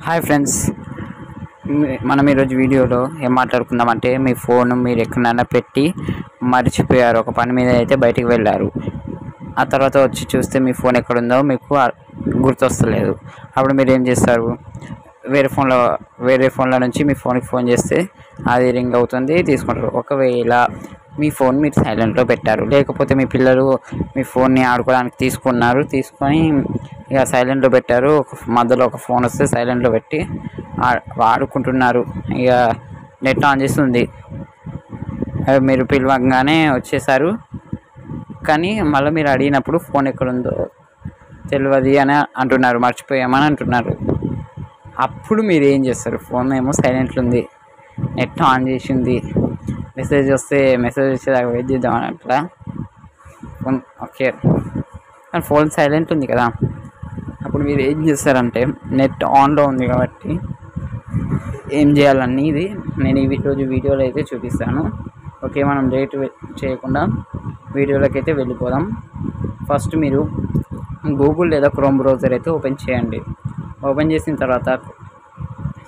Hi friends, మనం ఈరోజు వీడియోలో ఏం మాట్లాడుకుందామంటే మీ ఫోన్ మీరు ఎక్కడైనా పెట్టి మర్చిపోయారు, ఒక పని మీద అయితే బయటికి వెళ్ళారు. ఆ తర్వాత వచ్చి చూస్తే మీ ఫోన్ ఎక్కడుందో మీకు గుర్తొస్తలేదు. అప్పుడు మీరు ఏం చేస్తారు? వేరే ఫోన్ల నుంచి మీ ఫోన్కి ఫోన్ చేస్తే అది రింగ్ అవుతుంది, తీసుకుంటారు. ఒకవేళ మీ ఫోన్ మీరు సైలెంట్లో పెట్టారు, లేకపోతే మీ పిల్లలు మీ ఫోన్ని ఆడుకోవడానికి తీసుకొని ఇక సైలెంట్లో పెట్టారు. మధ్యలో ఒక ఫోన్ వస్తే సైలెంట్లో పెట్టి ఆడుకుంటున్నారు. ఇక నెట్ ఆన్ చేస్తుంది, మీరు పిలవగానే వచ్చేసారు. కానీ మళ్ళీ మీరు అడిగినప్పుడు ఫోన్ ఎక్కడుందో తెలియదు అని అంటున్నారు, మర్చిపోయామని అంటున్నారు. అప్పుడు మీరు ఏం చేస్తారు? ఫోన్ ఏమో సైలెంట్లో ఉంది, నెట్ ఆన్ చేసింది, మెసేజ్ వచ్చేదాకా వెయిట్ చేద్దామని అట్లా ఫోన్ ఓకే, కానీ ఫోన్ సైలెంట్ ఉంది కదా. అప్పుడు మీరు ఏం చేస్తారంటే, నెట్ ఆన్లో ఉంది కాబట్టి ఏం చేయాలనేది నేను ఈరోజు వీడియోలో అయితే చూపిస్తాను. ఓకే, మనం లేట్ చేయకుండా వీడియోలోకి అయితే వెళ్ళిపోదాం. ఫస్ట్ మీరు గూగుల్ లేదా క్రోమ్ బ్రౌజర్ అయితే ఓపెన్ చేయండి. ఓపెన్ చేసిన తర్వాత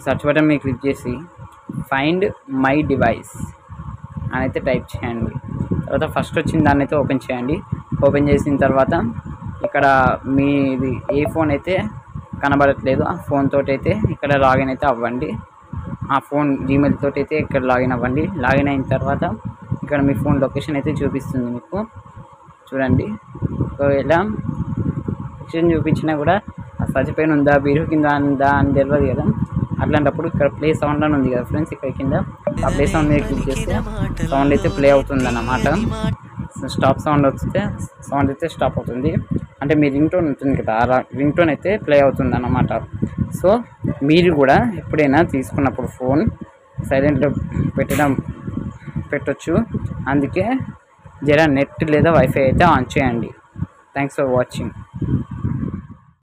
సెర్చ్ బటన్ మీద క్లిక్ చేసి ఫైండ్ మై డివైస్ అని అయితే టైప్ చేయండి. తర్వాత ఫస్ట్ వచ్చిన దాన్ని అయితే ఓపెన్ చేయండి. ఓపెన్ చేసిన తర్వాత ఇక్కడ మీది ఏ ఫోన్ అయితే కనబడట్లేదు ఆ ఫోన్ తోటి అయితే ఇక్కడ లాగిన్ అయితే అవ్వండి. ఆ ఫోన్ జీమెయిల్ తోటి అయితే ఇక్కడ లాగిన్ అవ్వండి. లాగిన్ అయిన తర్వాత ఇక్కడ మీ ఫోన్ లొకేషన్ అయితే చూపిస్తుంది మీకు, చూడండి. ఒకవేళ లొకేషన్ చూపించినా కూడా సర్చ్ పైన ఉందా, బీరు కింద ఉందా అని తెలియదు కదా. అట్లాంటప్పుడు ఇక్కడ ప్లే సౌండ్ అని ఉంది కదా ఫ్రెండ్స్, ఇక్కడ కింద ఆ ప్లే సౌండ్ మీద క్లిక్ చేస్తే సౌండ్ అయితే ప్లే అవుతుంది అన్నమాట. స్టాప్ సౌండ్ వస్తే సౌండ్ అయితే స్టాప్ అవుతుంది, అంటే మీ రింగ్ టోన్ ఉంటుంది కదా, ఆ రింగ్ టోన్ అయితే ప్లే అవుతుంది అన్నమాట. సో మీరు కూడా ఎప్పుడైనా తీసుకున్నప్పుడు ఫోన్ సైలెంట్లో పెట్టొచ్చు. అందుకే జర నెట్ లేదా వైఫై అయితే ఆన్ చేయండి. Thanks for watching.